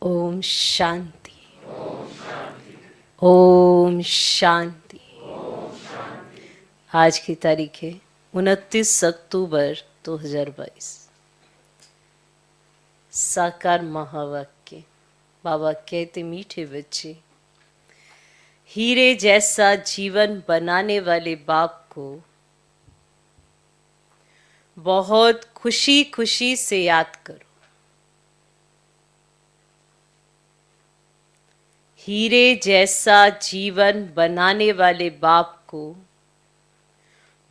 ओम शांति। ओम शांति। आज की तारीख है 29 अक्टूबर 2022। साकार महावाक्य। बाबा कहते, मीठे बच्चे, हीरे जैसा जीवन बनाने वाले बाप को बहुत खुशी खुशी से याद करो। हीरे जैसा जीवन बनाने वाले बाप को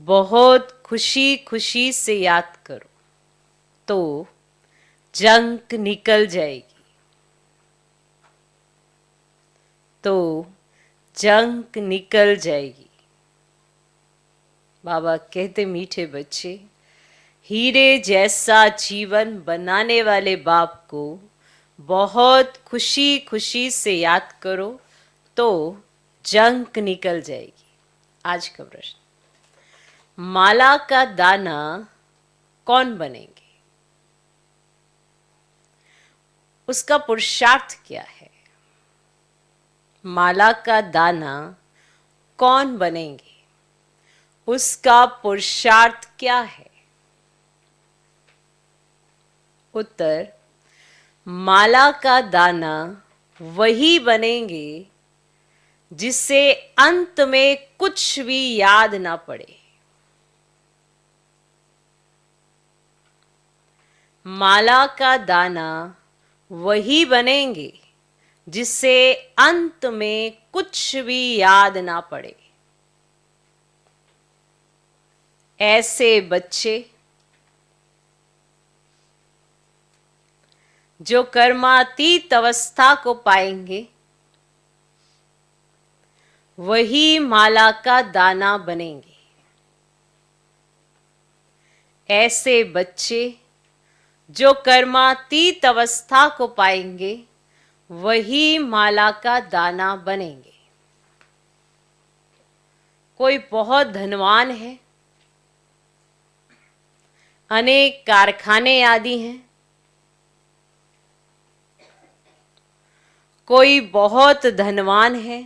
बहुत खुशी खुशी से याद करो तो जंग निकल जाएगी। तो जंग निकल जाएगी। बाबा कहते, मीठे बच्चे, हीरे जैसा जीवन बनाने वाले बाप को बहुत खुशी खुशी से याद करो तो जंग निकल जाएगी। आज का प्रश्न, माला का दाना कौन बनेंगे? उसका पुरुषार्थ क्या है? माला का दाना कौन बनेंगे? उसका पुरुषार्थ क्या है? उत्तर, माला का दाना वही बनेंगे जिससे अंत में कुछ भी याद ना पड़े। माला का दाना वही बनेंगे जिससे अंत में कुछ भी याद ना पड़े। ऐसे बच्चे जो कर्मातीत अवस्था को पाएंगे वही माला का दाना बनेंगे। ऐसे बच्चे जो कर्मातीत अवस्था को पाएंगे वही माला का दाना बनेंगे। कोई बहुत धनवान है, अनेक कारखाने आदि हैं। कोई बहुत धनवान है,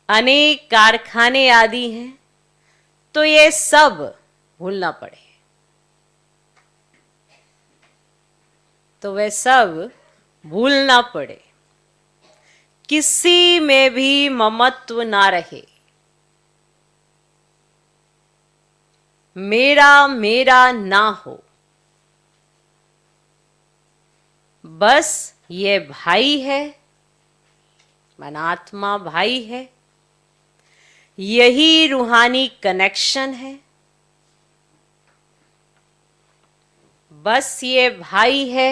अनेक कारखाने आदि हैं, तो ये सब भूलना पड़े। तो वह सब भूलना पड़े। किसी में भी ममत्व ना रहे। मेरा मेरा ना हो। बस ये भाई है, मनात्मा भाई है, यही रूहानी कनेक्शन है। बस ये भाई है,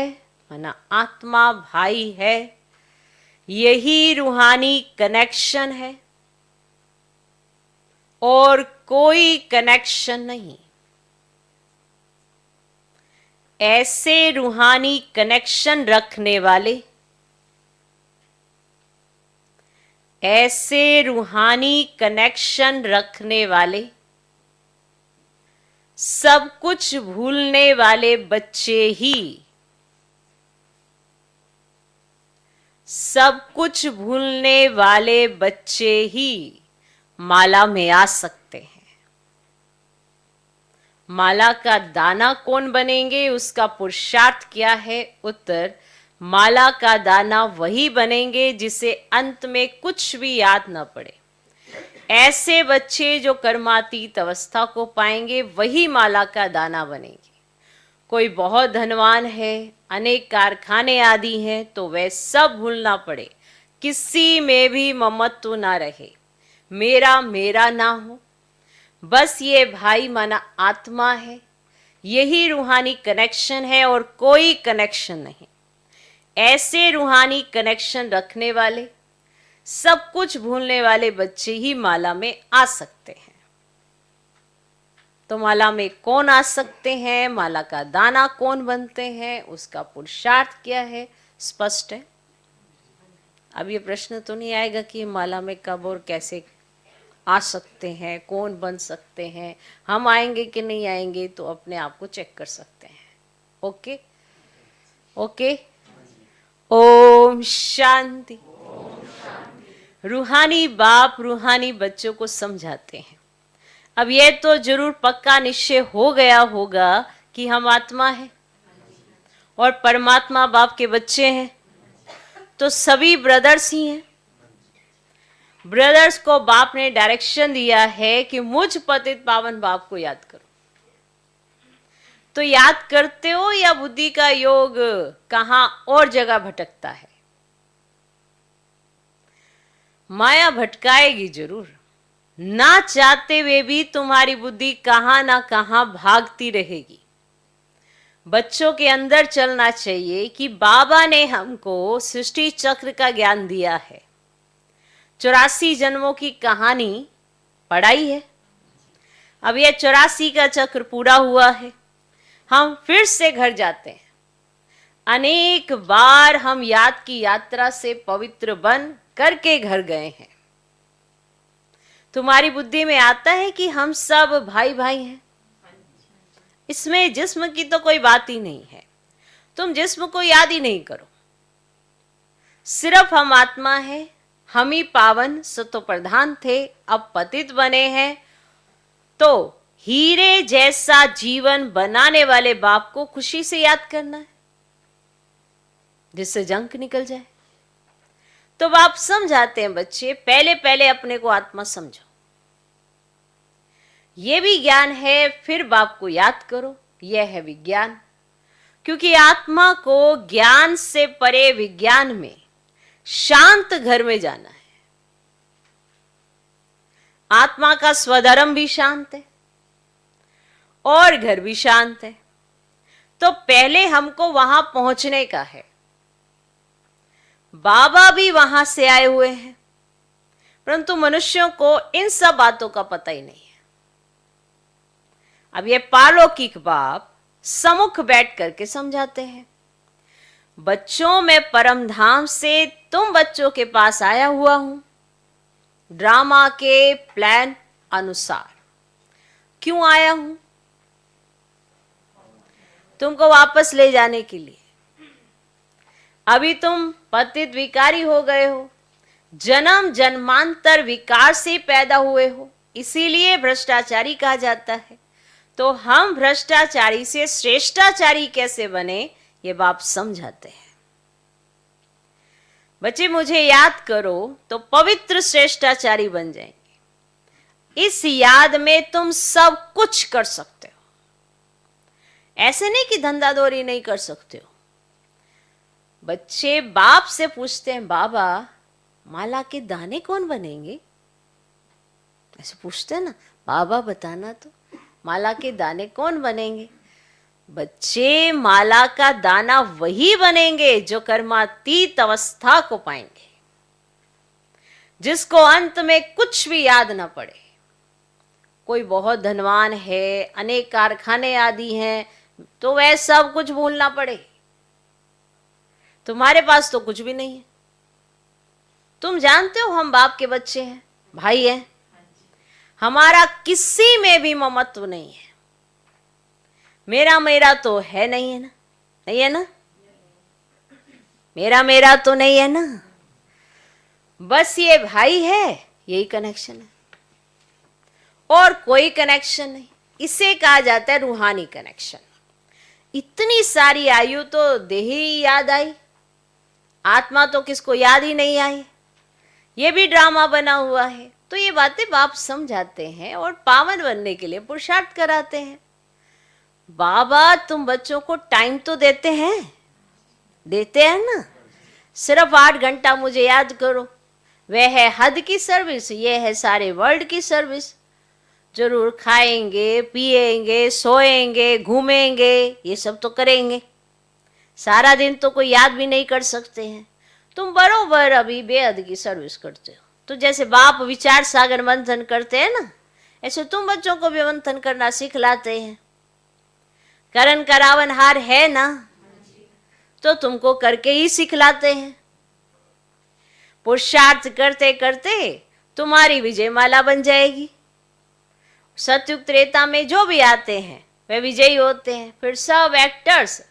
मना आत्मा भाई है, यही रूहानी कनेक्शन है और कोई कनेक्शन नहीं। ऐसे रूहानी कनेक्शन रखने वाले, ऐसे रूहानी कनेक्शन रखने वाले, सब कुछ भूलने वाले बच्चे ही, सब कुछ भूलने वाले बच्चे ही माला में आ सकते हैं। माला का दाना कौन बनेंगे? उसका पुरुषार्थ क्या है? उत्तर, माला का दाना वही बनेंगे जिसे अंत में कुछ भी याद ना पड़े। ऐसे बच्चे जो कर्मातीत अवस्था को पाएंगे वही माला का दाना बनेंगे। कोई बहुत धनवान है, अनेक कारखाने आदि हैं, तो वह सब भूलना पड़े। किसी में भी ममत्व ना रहे, मेरा मेरा ना हो। बस ये भाई माना आत्मा है, यही रूहानी कनेक्शन है और कोई कनेक्शन नहीं। ऐसे रूहानी कनेक्शन रखने वाले, सब कुछ भूलने वाले बच्चे ही माला में आ सकते हैं। तो माला में कौन आ सकते हैं? माला का दाना कौन बनते हैं? उसका पुरुषार्थ क्या है? स्पष्ट है। अब ये प्रश्न तो नहीं आएगा कि माला में कब और कैसे आ सकते हैं, कौन बन सकते हैं। हम आएंगे कि नहीं आएंगे तो अपने आप को चेक कर सकते हैं। Okay okay Om Shanti. रूहानी बाप रूहानी बच्चों को समझाते हैं। अब ये तो जरूर पक्का निश्चय हो गया होगा कि हम आत्मा हैं और परमात्मा बाप के बच्चे हैं, तो सभी ब्रदर्स ही हैं। ब्रदर्स को बाप ने डायरेक्शन दिया है कि मुझ पतित पावन बाप को याद करो। तो याद करते हो या बुद्धि का योग कहां और जगह भटकता है? माया भटकाएगी जरूर, ना चाहते हुए भी तुम्हारी बुद्धि कहां ना कहां भागती रहेगी। बच्चों के अंदर चलना चाहिए कि बाबा ने हमको सृष्टि चक्र का ज्ञान दिया है, 84 जन्मों की कहानी पढ़ाई है। अब यह 84 का चक्र पूरा हुआ है, हम फिर से घर जाते हैं। अनेक बार हम याद की यात्रा से पवित्र बन करके घर गए हैं। तुम्हारी बुद्धि में आता है कि हम सब भाई भाई हैं, इसमें जिस्म की तो कोई बात ही नहीं है। तुम जिस्म को याद ही नहीं करो, सिर्फ हम आत्मा है। हम ही पावन सतो प्रधान थे, अब पतित बने हैं। तो हीरे जैसा जीवन बनाने वाले बाप को खुशी से याद करना है, जिससे जंक निकल जाए। तो बाप समझाते हैं, बच्चे पहले पहले अपने को आत्मा समझो, ये भी ज्ञान है, फिर बाप को याद करो, यह है विज्ञान। क्योंकि आत्मा को ज्ञान से परे विज्ञान में शांत घर में जाना है। आत्मा का स्वधर्म भी शांत है और घर भी शांत है, तो पहले हमको वहां पहुंचने का है। बाबा भी वहां से आए हुए हैं, परंतु मनुष्यों को इन सब बातों का पता ही नहीं है। अब ये पारलौकिक बाप सम्मुख बैठ करके समझाते हैं, बच्चों मैं परम धाम से तुम बच्चों के पास आया हुआ हूं, ड्रामा के प्लान अनुसार। क्यों आया हूं? तुमको वापस ले जाने के लिए। अभी तुम पतित विकारी हो गए हो, जन्म जन्मांतर विकार से पैदा हुए हो, इसीलिए भ्रष्टाचारी कहा जाता है। तो हम भ्रष्टाचारी से श्रेष्ठाचारी कैसे बने, ये बाप समझाते हैं। बच्चे मुझे याद करो तो पवित्र श्रेष्ठाचारी बन जाएंगे। इस याद में तुम सब कुछ कर सकते हो, ऐसे नहीं कि धंधादौरी नहीं कर सकते हो। बच्चे बाप से पूछते हैं, बाबा माला के दाने कौन बनेंगे? ऐसे पूछते हैं ना, बाबा बताना तो माला के दाने कौन बनेंगे? बच्चे माला का दाना वही बनेंगे जो कर्मातीत अवस्था को पाएंगे, जिसको अंत में कुछ भी याद ना पड़े। कोई बहुत धनवान है, अनेक कारखाने आदि हैं, तो वह सब कुछ भूलना पड़े। तुम्हारे पास तो कुछ भी नहीं है। तुम जानते हो हम बाप के बच्चे हैं, भाई हैं, हमारा किसी में भी ममत्व नहीं है। मेरा मेरा तो है नहीं, है ना? नहीं है ना? मेरा मेरा तो नहीं है ना? बस ये भाई है, यही कनेक्शन है, और कोई कनेक्शन नहीं। इसे कहा जाता है रूहानी कनेक्शन। इतनी सारी आयु तो देही याद आई, आत्मा तो किसको याद ही नहीं आई। ये भी ड्रामा बना हुआ है। तो ये बातें बाप समझाते हैं और पावन बनने के लिए पुरुषार्थ कराते हैं। बाबा तुम बच्चों को टाइम तो देते हैं, देते हैं ना? सिर्फ 8 घंटा मुझे याद करो, वह है हद की सर्विस, ये है सारे वर्ल्ड की सर्विस। जरूर खाएंगे, पिएंगे, सोएंगे, घूमेंगे, ये सब तो करेंगे। सारा दिन तो कोई याद भी नहीं कर सकते हैं। तुम बरोबर अभी बेहद की सर्विस करते हो। तो जैसे बाप विचार सागर मंथन करते हैं ना, ऐसे तुम बच्चों को भी मंथन करना सिखलाते हैं। करण करावन हार है ना, तो तुमको करके ही सिखलाते हैं। पुरुषार्थ करते करते तुम्हारी विजय माला बन जाएगी। सतयुग त्रेता में जो भी आते हैं वे विजयी होते हैं। फिर सब एक्टर्स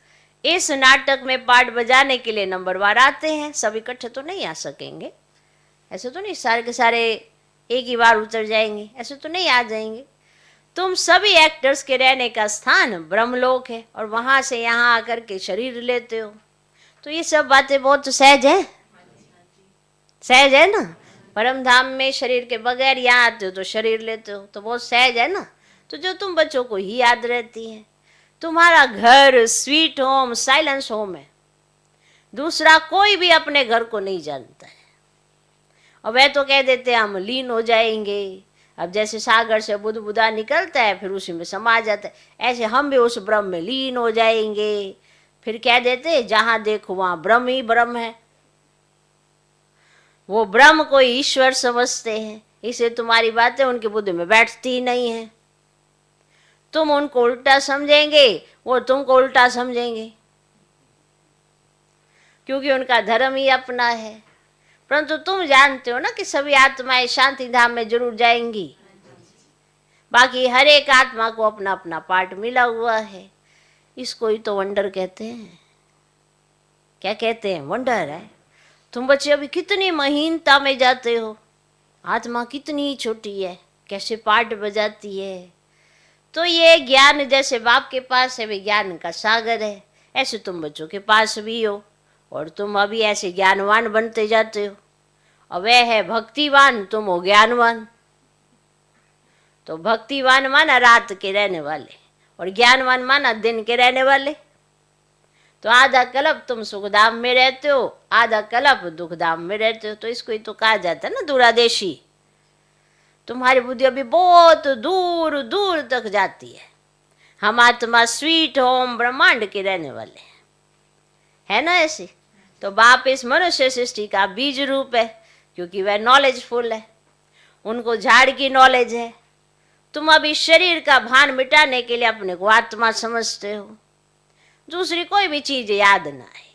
इस नाटक में पार्ट बजाने के लिए नंबरवार आते हैं, सब इकट्ठे तो नहीं आ सकेंगे, ऐसे तो नहीं सारे के सारे एक ही बार उतर जाएंगे, ऐसे तो नहीं आ जाएंगे। तुम सभी एक्टर्स के रहने का स्थान ब्रह्मलोक है और वहां से यहाँ आकर के शरीर लेते हो। तो ये सब बातें बहुत सहज है, सहज है ना। परम धाम में शरीर के बगैर यहाँ आते हो तो शरीर लेते हो, तो बहुत सहज है ना। तो जो तुम बच्चों को ही याद रहती है, तुम्हारा घर स्वीट होम साइलेंस होम है, दूसरा कोई भी अपने घर को नहीं जानता है। और वह तो कह देते हैं हम लीन हो जाएंगे, अब जैसे सागर से बुध बुधा निकलता है फिर उसी में समा जाता है, ऐसे हम भी उस ब्रह्म में लीन हो जाएंगे। फिर कह देते जहां देखो वहां ब्रह्म ही ब्रह्म है, वो ब्रह्म को ईश्वर समझते हैं, इसे तुम्हारी बातें उनकी बुद्धि में बैठती ही नहीं है। तुम उनको उल्टा समझेंगे, वो तुमको उल्टा समझेंगे, क्योंकि उनका धर्म ही अपना है। परंतु तुम जानते हो ना कि सभी आत्माएं शांति धाम में जरूर जाएंगी, बाकी हर एक आत्मा को अपना अपना पार्ट मिला हुआ है। इसको ही तो वंडर कहते हैं। क्या कहते हैं? वंडर है। तुम बच्चे अभी कितनी महीनता में जाते हो, आत्मा कितनी छोटी है, कैसे पार्ट बजाती है। तो ये ज्ञान जैसे बाप के पास है, वे ज्ञान का सागर है, ऐसे तुम बच्चों के पास भी हो, और तुम अभी ऐसे ज्ञानवान बनते जाते हो। और वह है भक्तिवान, तुम हो ज्ञानवान। तो भक्तिवान माना रात के रहने वाले, और ज्ञानवान माना दिन के रहने वाले। तो आधा कल्प तुम सुखधाम में रहते हो, आधा कल्प दुखधाम में रहते हो। तो इसको ही तो कहा जाता है ना दूरादेशी। तुम्हारी बुद्धि अभी बहुत दूर दूर तक जाती है। हम आत्मा स्वीट होम ब्रह्मांड के रहने वाले हैं, है ना ऐसे। तो बाप इस मनुष्य सृष्टि का बीज रूप है, क्योंकि वह नॉलेजफुल है, उनको झाड़ की नॉलेज है। तुम अभी शरीर का भान मिटाने के लिए अपने को आत्मा समझते हो, दूसरी कोई भी चीज याद ना आए,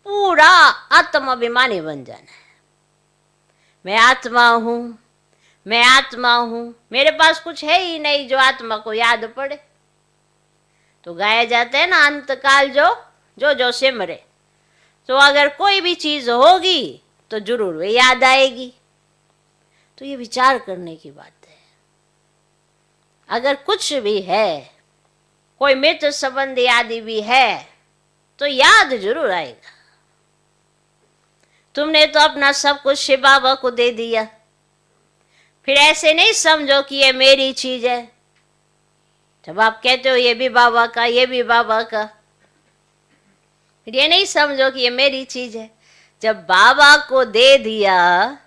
पूरा आत्म अभिमानी बन जाना है। मैं आत्मा हूं, मैं आत्मा हूं, मेरे पास कुछ है ही नहीं जो आत्मा को याद पड़े। तो गाया जाता है ना, अंतकाल जो जो जो सिमरे। तो अगर कोई भी चीज होगी तो जरूर वे याद आएगी। तो ये विचार करने की बात है। अगर कुछ भी है, कोई मित्र संबंधी आदि भी है, तो याद जरूर आएगा। तुमने तो अपना सब कुछ शिव बाबा को दे दिया, फिर ऐसे नहीं समझो कि ये मेरी चीज है। जब आप कहते हो ये भी बाबा का, ये भी बाबा का, फिर ये नहीं समझो कि ये मेरी चीज है। जब बाबा को दे दिया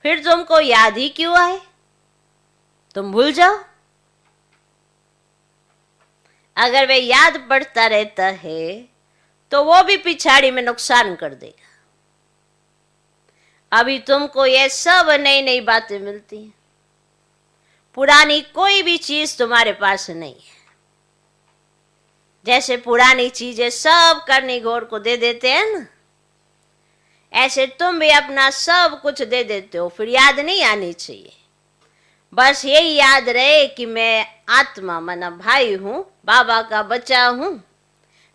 फिर तुमको याद ही क्यों आए? तुम भूल जाओ। अगर वे याद पड़ता रहता है तो वो भी पिछाड़ी में नुकसान कर देगा। अभी तुमको ये सब नई नई बातें मिलती हैं, पुरानी कोई भी चीज तुम्हारे पास नहीं है। जैसे पुरानी चीजें सब करनी घोर को दे देते हैं ना, ऐसे तुम भी अपना सब कुछ दे देते हो, फिर याद नहीं आनी चाहिए। बस यही याद रहे कि मैं आत्मा माना भाई हूं, बाबा का बच्चा हूं,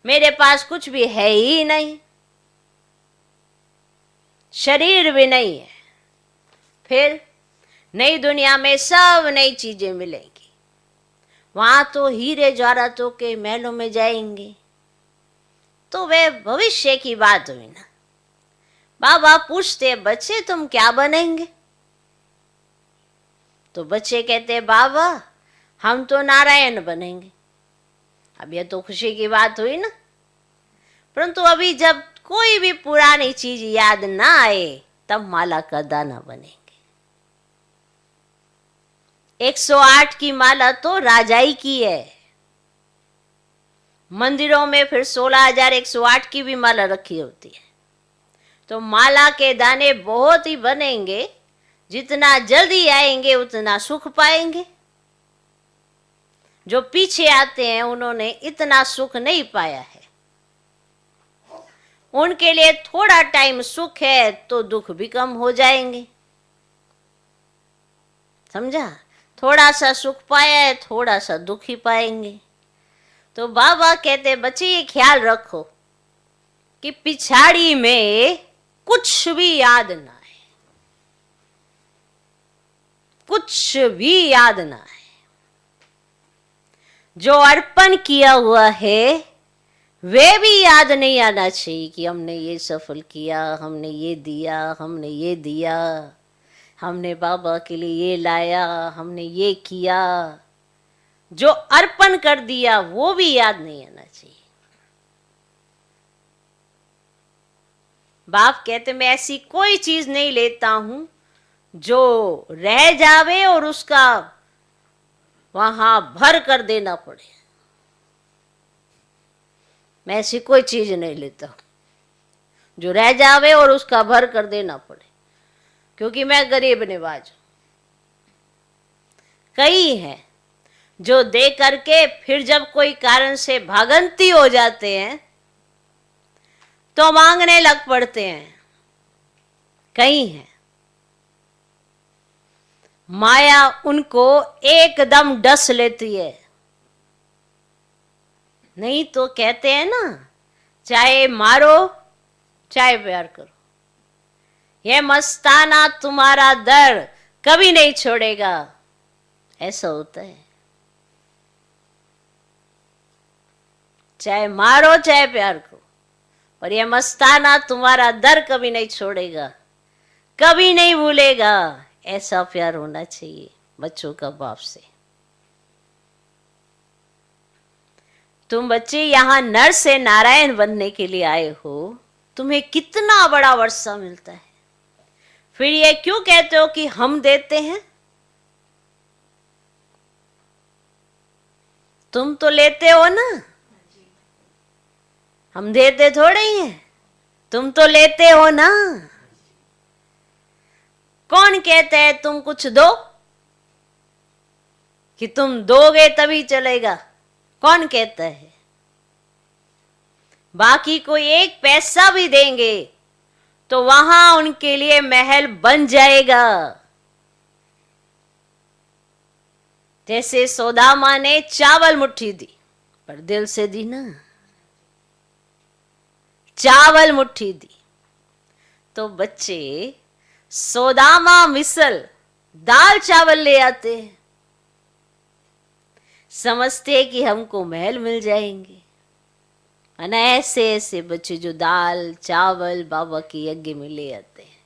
मेरे पास कुछ भी है ही नहीं, शरीर भी नहीं है। फिर नई दुनिया में सब नई चीजें मिलेंगी, वहां तो हीरे जवाहरातों के महलों में जाएंगे। तो वे भविष्य की बात हुई ना। बाबा पूछते बच्चे तुम क्या बनेंगे? तो बच्चे कहते बाबा हम तो नारायण बनेंगे। अब ये तो खुशी की बात हुई ना। परंतु अभी जब कोई भी पुरानी चीज याद ना आए तब माला का दाना बनेंगे। 108 की माला तो राजाई की है। मंदिरों में फिर 16,108 की भी माला रखी होती है। तो माला के दाने बहुत ही बनेंगे, जितना जल्दी आएंगे उतना सुख पाएंगे। जो पीछे आते हैं उन्होंने इतना सुख नहीं पाया है, उनके लिए थोड़ा टाइम सुख है तो दुख भी कम हो जाएंगे। समझा? थोड़ा सा सुख पाया है, थोड़ा सा दुख ही पाएंगे। तो बाबा कहते बच्चे ये ख्याल रखो कि पिछाड़ी में कुछ भी याद ना आए, कुछ भी याद ना आए। जो अर्पण किया हुआ है वे भी याद नहीं आना चाहिए कि हमने ये सफल किया, हमने ये दिया, हमने ये दिया, हमने बाबा के लिए ये लाया, हमने ये किया। जो अर्पण कर दिया वो भी याद नहीं आना चाहिए। बाप कहते मैं ऐसी कोई चीज नहीं लेता हूं जो रह जावे और उसका वहां भर कर देना पड़े। मैं ऐसी कोई चीज नहीं लेता जो रह जावे और उसका भर कर देना पड़े, क्योंकि मैं गरीब निवाज हूं। कई हैं जो दे करके फिर जब कोई कारण से भागंती हो जाते हैं तो मांगने लग पड़ते हैं। कई हैं माया उनको एकदम डस लेती है। नहीं तो कहते हैं ना, चाहे मारो चाहे प्यार करो, यह मस्ताना तुम्हारा दर कभी नहीं छोड़ेगा। ऐसा होता है। चाहे मारो चाहे प्यार करो, और यह मस्ताना तुम्हारा दर कभी नहीं छोड़ेगा, कभी नहीं भूलेगा। ऐसा प्यार होना चाहिए बच्चों का बाप से। तुम बच्चे यहां नर से नारायण बनने के लिए आए हो, तुम्हें कितना बड़ा वर्षा मिलता है। फिर ये क्यों कहते हो कि हम देते हैं? तुम तो लेते हो ना, हम देते थोड़े ही हैं। तुम तो लेते हो ना। कौन कहते है तुम कुछ दो कि तुम दोगे तभी चलेगा? कौन कहता है? बाकी कोई एक पैसा भी देंगे तो वहां उनके लिए महल बन जाएगा। जैसे सौदामा ने चावल मुट्ठी दी, पर दिल से दी ना। चावल मुट्ठी दी तो बच्चे सौदामा मिसल दाल चावल ले आते हैं, समझते कि हमको महल मिल जाएंगे। और ऐसे ऐसे बच्चे जो दाल चावल बाबा के यज्ञ में ले आते हैं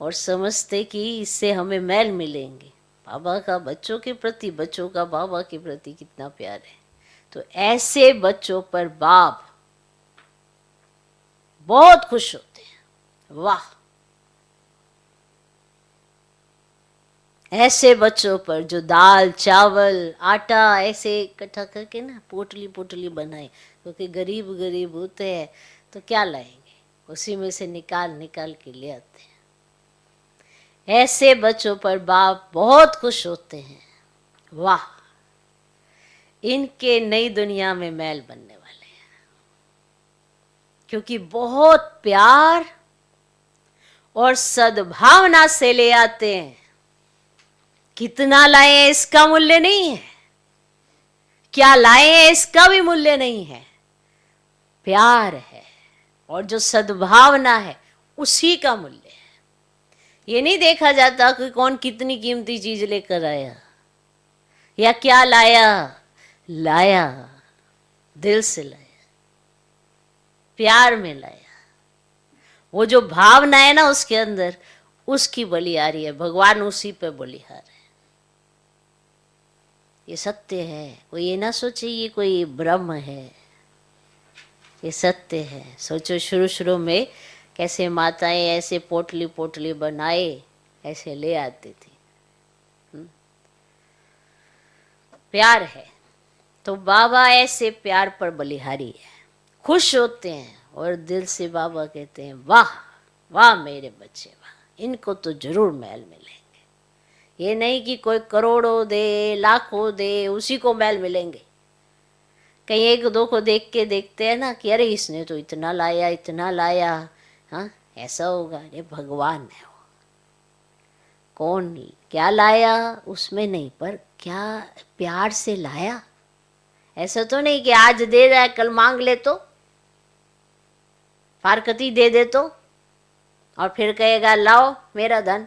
और समझते कि इससे हमें महल मिलेंगे। बाबा का बच्चों के प्रति, बच्चों का बाबा के प्रति कितना प्यार है। तो ऐसे बच्चों पर बाप बहुत खुश होते हैं। वाह, ऐसे बच्चों पर जो दाल चावल आटा ऐसे इकट्ठा करके ना पोटली पोटली बनाए, क्योंकि गरीब गरीब होते हैं तो क्या लाएंगे, उसी में से निकाल निकाल के ले आते हैं। ऐसे बच्चों पर बाप बहुत खुश होते हैं। वाह, इनके नई दुनिया में महल बनने वाले हैं, क्योंकि बहुत प्यार और सद्भावना से ले आते हैं। कितना लाए हैं इसका मूल्य नहीं है, क्या लाए हैं इसका भी मूल्य नहीं है। प्यार है और जो सद्भावना है उसी का मूल्य है। ये नहीं देखा जाता कि कौन कितनी कीमती चीज लेकर आया या क्या लाया। लाया दिल से लाया, प्यार में लाया। वो जो भावना है ना उसके अंदर, उसकी बलिहारी है। भगवान उसी पे बलिहार है। ये सत्य है। कोई ये ना सोचे ये कोई ब्रह्म है, ये सत्य है। सोचो शुरू शुरू में कैसे माताएं ऐसे पोटली पोटली बनाए ऐसे ले आती थी। प्यार है तो बाबा ऐसे प्यार पर बलिहारी है। खुश होते हैं और दिल से बाबा कहते हैं वाह वाह मेरे बच्चे वाह, इनको तो जरूर महल मिलेंगे। ये नहीं कि कोई करोड़ों दे लाखों दे उसी को महल मिलेंगे। कहीं एक दो को देख के देखते हैं ना कि अरे इसने तो इतना लाया इतना लाया, हाँ ऐसा होगा। अरे भगवान है वो, कौन क्या लाया उसमें नहीं, पर क्या प्यार से लाया ऐसा तो नहीं कि आज दे रहा है कल मांग ले तो, फारकती दे तो और फिर कहेगा लाओ मेरा धन,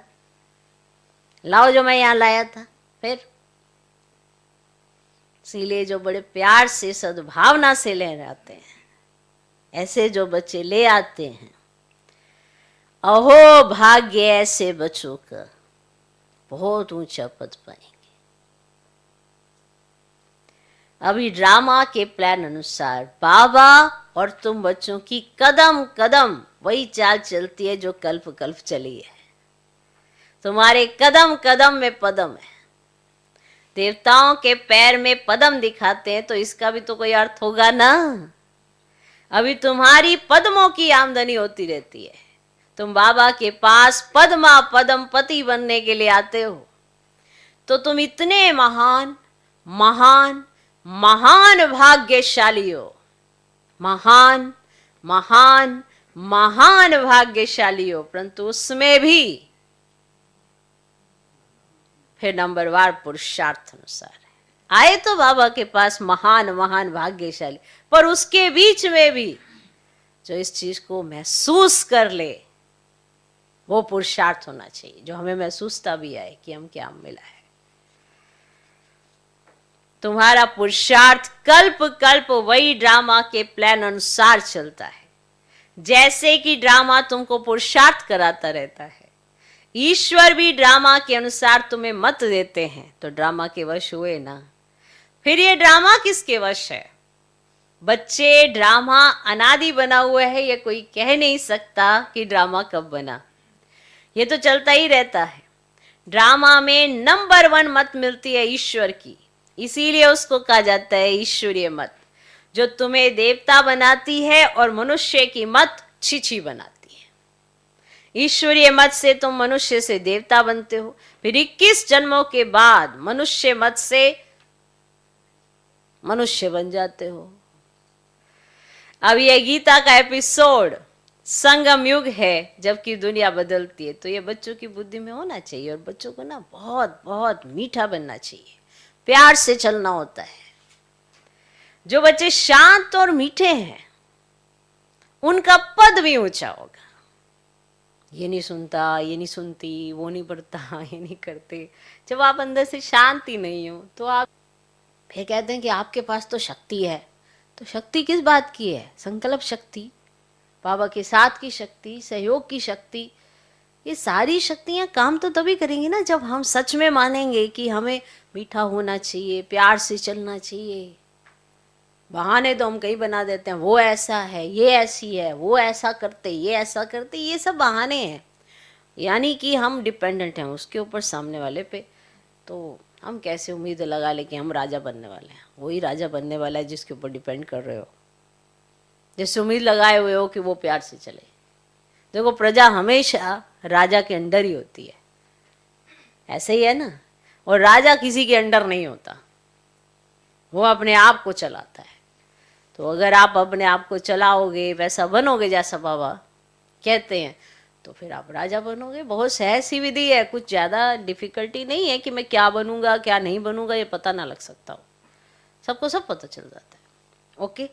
लाओ जो मैं यहां लाया था। फिर इसीलिए जो बड़े प्यार से सद्भावना से ले आते हैं, ऐसे जो बच्चे ले आते हैं, अहो भाग्य ऐसे बच्चों का, बहुत ऊंचा पद पाएंगे। अभी ड्रामा के प्लान अनुसार बाबा और तुम बच्चों की कदम कदम वही चाल चलती है जो कल्प कल्प चली है। तुम्हारे कदम कदम में पदम है। देवताओं के पैर में पदम दिखाते हैं तो इसका भी तो कोई अर्थ होगा ना। अभी तुम्हारी पद्मों की आमदनी होती रहती है। तुम बाबा के पास पद्मा पदम पति बनने के लिए आते हो, तो तुम इतने महान महान महान भाग्यशाली हो, महान महान महान भाग्यशाली हो। परंतु उसमें भी फिर नंबरवार पुरुषार्थ अनुसार है। आए तो बाबा के पास महान महान भाग्यशाली, पर उसके बीच में भी जो इस चीज को महसूस कर ले वो पुरुषार्थ होना चाहिए, जो हमें महसूसता भी आए कि हम क्या मिला है। तुम्हारा पुरुषार्थ कल्प कल्प वही ड्रामा के प्लान अनुसार चलता है। जैसे कि ड्रामा तुमको पुरुषार्थ कराता रहता है, ईश्वर भी ड्रामा के अनुसार तुम्हें मत देते हैं, तो ड्रामा के वश हुए ना। फिर ये ड्रामा किसके वश है? बच्चे, ड्रामा अनादि बना हुआ है, ये कोई कह नहीं सकता कि ड्रामा कब बना। ये तो चलता ही रहता है। ड्रामा में नंबर 1 मत मिलती है ईश्वर की, इसीलिए उसको कहा जाता है ईश्वरीय मत, जो तुम्हें देवता बनाती है और मनुष्य की मत छिछी बनाती है। ईश्वरीय मत से तुम मनुष्य से देवता बनते हो, फिर 21 जन्मों के बाद मनुष्य मत से मनुष्य बन जाते हो। अब ये गीता का एपिसोड संगम युग है, जबकि दुनिया बदलती है, तो ये बच्चों की बुद्धि में होना चाहिए। और बच्चों को ना बहुत बहुत मीठा बनना चाहिए, प्यार से चलना होता है। जो बच्चे शांत और मीठे हैं उनका पद भी ऊंचा होगा। ये नहीं सुनता, ये नहीं सुनती, वो नहीं पढ़ता, ये नहीं करते। जब आप अंदर से शांत ही नहीं हो तो आप फिर कहते हैं कि आपके पास तो शक्ति है। तो शक्ति किस बात की है? संकल्प शक्ति, बाबा के साथ की शक्ति, सहयोग की शक्ति। ये सारी शक्तियां काम तो तभी करेंगी ना जब हम सच में मानेंगे कि हमें मीठा होना चाहिए, प्यार से चलना चाहिए। बहाने तो हम कई बना देते हैं, वो ऐसा है, ये ऐसी है, वो ऐसा करते, ये ऐसा करते, ये सब बहाने हैं। यानी कि हम डिपेंडेंट हैं उसके ऊपर, सामने वाले पे। तो हम कैसे उम्मीद लगा ले कि हम राजा बनने वाले हैं? वही राजा बनने वाला है जिसके ऊपर डिपेंड कर रहे हो, जैसे उम्मीद लगाए हुए हो कि वो प्यार से चले। देखो, प्रजा हमेशा राजा के अंडर ही होती है, ऐसे ही है ना। और राजा किसी के अंडर नहीं होता, वो अपने आप को चलाता है। तो अगर आप अपने आप को चलाओगे, वैसा बनोगे जैसा बाबा कहते हैं, तो फिर आप राजा बनोगे। बहुत सहज सी विधि है, कुछ ज़्यादा डिफिकल्टी नहीं है कि मैं क्या बनूंगा क्या नहीं बनूंगा ये पता ना लग सकता हो। सबको सब पता चल जाता है। ओके,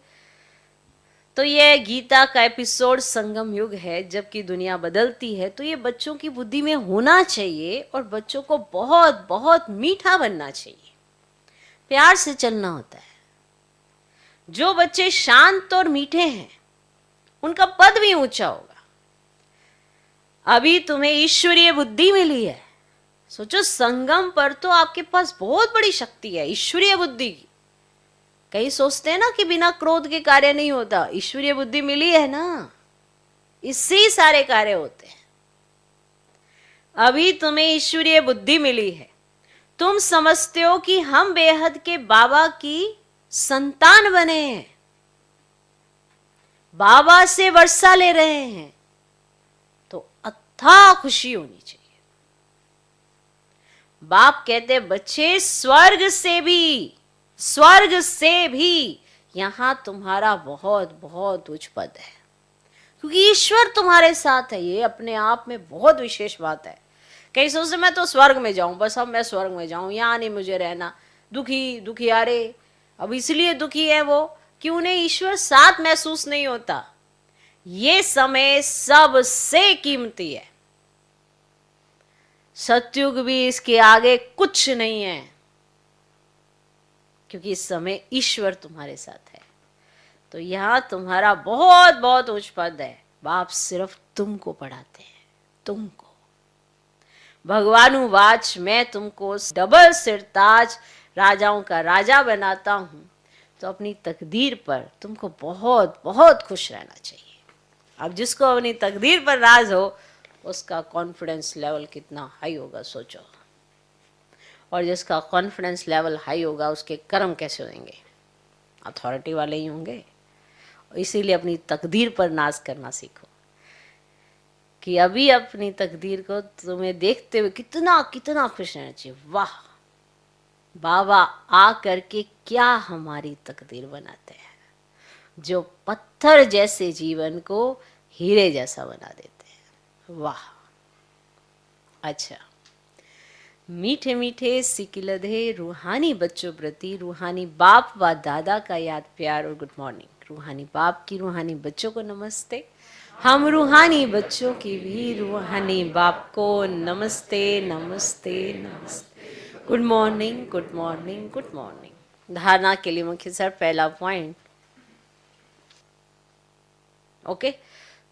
तो ये गीता का एपिसोड संगम युग है, जबकि दुनिया बदलती है। तो ये बच्चों की बुद्धि में होना चाहिए और बच्चों को बहुत बहुत मीठा बनना चाहिए, प्यार से चलना होता है। जो बच्चे शांत और मीठे हैं उनका पद भी ऊंचा होगा। अभी तुम्हें ईश्वरीय बुद्धि मिली है, सोचो संगम पर तो आपके पास बहुत बड़ी शक्ति है ईश्वरीय बुद्धि की। कई सोचते हैं ना कि बिना क्रोध के कार्य नहीं होता। ईश्वरीय बुद्धि मिली है ना, इससे ही सारे कार्य होते हैं। अभी तुम्हें ईश्वरीय बुद्धि मिली है, तुम समझते हो कि हम बेहद के बाबा की संतान बने हैं, बाबा से वर्षा ले रहे हैं, तो अथाह खुशी होनी चाहिए। बाप कहते बच्चे, स्वर्ग से भी यहां तुम्हारा बहुत बहुत उच्च पद है, क्योंकि ईश्वर तुम्हारे साथ है। ये अपने आप में बहुत विशेष बात है। कई सोचते मैं तो स्वर्ग में जाऊं, बस अब मैं स्वर्ग में जाऊं, यहां नहीं मुझे रहना, दुखी दुखियारे अब इसलिए दुखी है वो कि उन्हें ईश्वर साथ महसूस नहीं होता। ये समय सबसे कीमती है, सतयुग भी इसके आगे कुछ नहीं है, क्योंकि इस समय ईश्वर तुम्हारे साथ है। तो यहां तुम्हारा बहुत बहुत उच्च पद है। बाप सिर्फ तुमको पढ़ाते हैं, तुमको। भगवानुवाच, मैं तुमको डबल सिरताज राजाओं का राजा बनाता हूं, तो अपनी तकदीर पर तुमको बहुत बहुत खुश रहना चाहिए। अब जिसको अपनी तकदीर पर राज हो, उसका कॉन्फिडेंस लेवल कितना हाई होगा सोचो। और जिसका कॉन्फिडेंस लेवल हाई होगा, उसके कर्म कैसे होंगे? अथॉरिटी वाले ही होंगे। इसीलिए अपनी तकदीर पर नाज करना सीखो, कि अभी अपनी तकदीर को तुम्हें देखते हुए कितना कितना खुश रहना चाहिए। वाह, बाबा आ करके क्या हमारी तकदीर बनाते हैं, जो पत्थर जैसे जीवन को हीरे जैसा बना देते हैं। वाह। अच्छा, मीठे मीठे सिकिलधे रूहानी बच्चों प्रति रूहानी बाप व दादा का याद प्यार और गुड मॉर्निंग। रूहानी बाप की रूहानी बच्चों को नमस्ते। हम रूहानी बच्चों की भी रूहानी बाप को नमस्ते नमस्ते नमस्ते। Good morning good morning good morning. धारणा के लिए मुख्य सर पहला पॉइंट, ओके।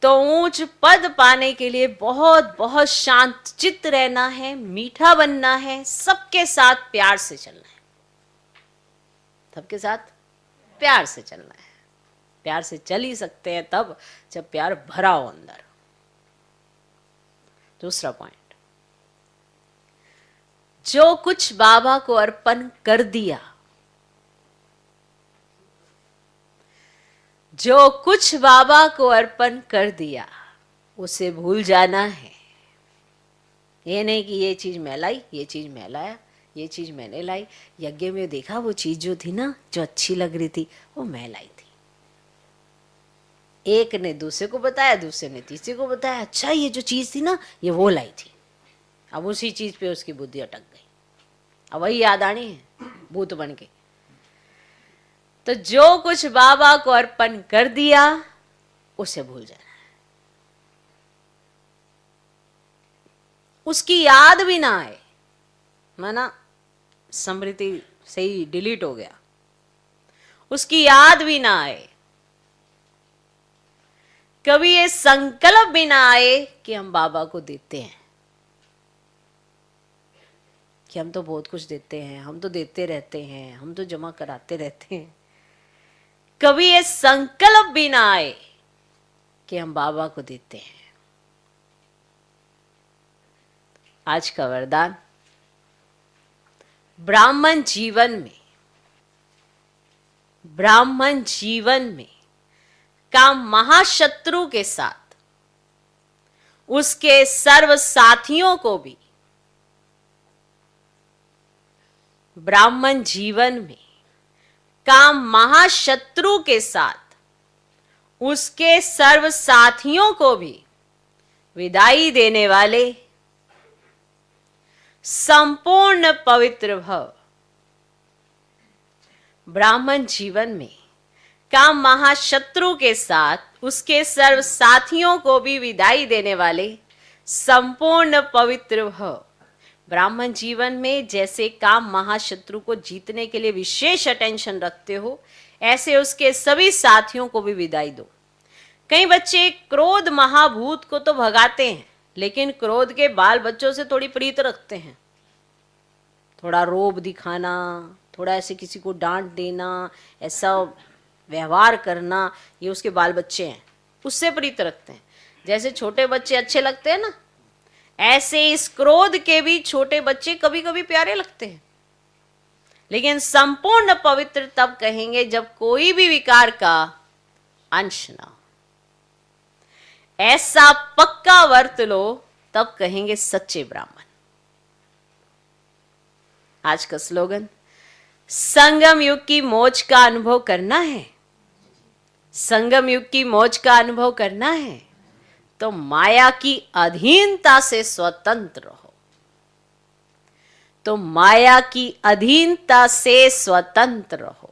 तो ऊंच पद पाने के लिए बहुत बहुत शांत चित्त रहना है, मीठा बनना है, सबके साथ प्यार से चलना है, सबके साथ प्यार से चलना है। प्यार से चल ही सकते हैं तब जब प्यार भरा हो अंदर। दूसरा पॉइंट, जो कुछ बाबा को अर्पण कर दिया, जो कुछ बाबा को अर्पण कर दिया, उसे भूल जाना है। ये नहीं कि ये चीज मैं लाई, ये चीज मैं लाया, ये चीज मैंने लाई। यज्ञ में देखा वो चीज जो थी ना, जो अच्छी लग रही थी, वो मैं लाई थी। एक ने दूसरे को बताया, दूसरे ने तीसरे को बताया, अच्छा ये जो चीज थी ना, ये वो लाई थी। अब उसी चीज पे उसकी बुद्धि अटक गई, अब वही याद आनी है भूत बन के। तो जो कुछ बाबा को अर्पण कर दिया, उसे भूल जाना है। उसकी याद भी ना आए, माना स्मृति से ही डिलीट हो गया, उसकी याद भी ना आए। कभी ये संकल्प भी ना आए कि हम बाबा को देते हैं, कि हम तो बहुत कुछ देते हैं, हम तो देते रहते हैं, हम तो जमा कराते रहते हैं। कभी ये संकल्प भी ना आए कि हम बाबा को देते हैं। आज का वरदान, ब्राह्मण जीवन में काम महाशत्रु के साथ उसके सर्व साथियों को भी, ब्राह्मण जीवन में काम महाशत्रु के साथ उसके सर्व साथियों को भी विदाई देने वाले संपूर्ण पवित्र भव। ब्राह्मण जीवन में काम महाशत्रु के साथ उसके सर्व साथियों को भी विदाई देने वाले संपूर्ण पवित्र भव। ब्राह्मण जीवन में जैसे काम महाशत्रु को जीतने के लिए विशेष अटेंशन रखते हो, ऐसे उसके सभी साथियों को भी विदाई दो। कई बच्चे क्रोध महाभूत को तो भगाते हैं, लेकिन क्रोध के बाल बच्चों से थोड़ी प्रीत रखते हैं। थोड़ा रोब दिखाना, थोड़ा ऐसे किसी को डांट देना, ऐसा व्यवहार करना, ये उसके बाल बच्चे हैं, उससे प्रीत रखते हैं। जैसे छोटे बच्चे अच्छे लगते हैं ना, ऐसे इस क्रोध के भी छोटे बच्चे कभी कभी प्यारे लगते हैं। लेकिन संपूर्ण पवित्र तब कहेंगे जब कोई भी विकार का अंश ना हो। ऐसा पक्का वर्त लो, तब कहेंगे सच्चे ब्राह्मण। आज का स्लोगन, संगम युग की मौज का अनुभव करना है, संगम युग की मौज का अनुभव करना है तो माया की अधीनता से स्वतंत्र रहो, तो माया की अधीनता से स्वतंत्र रहो।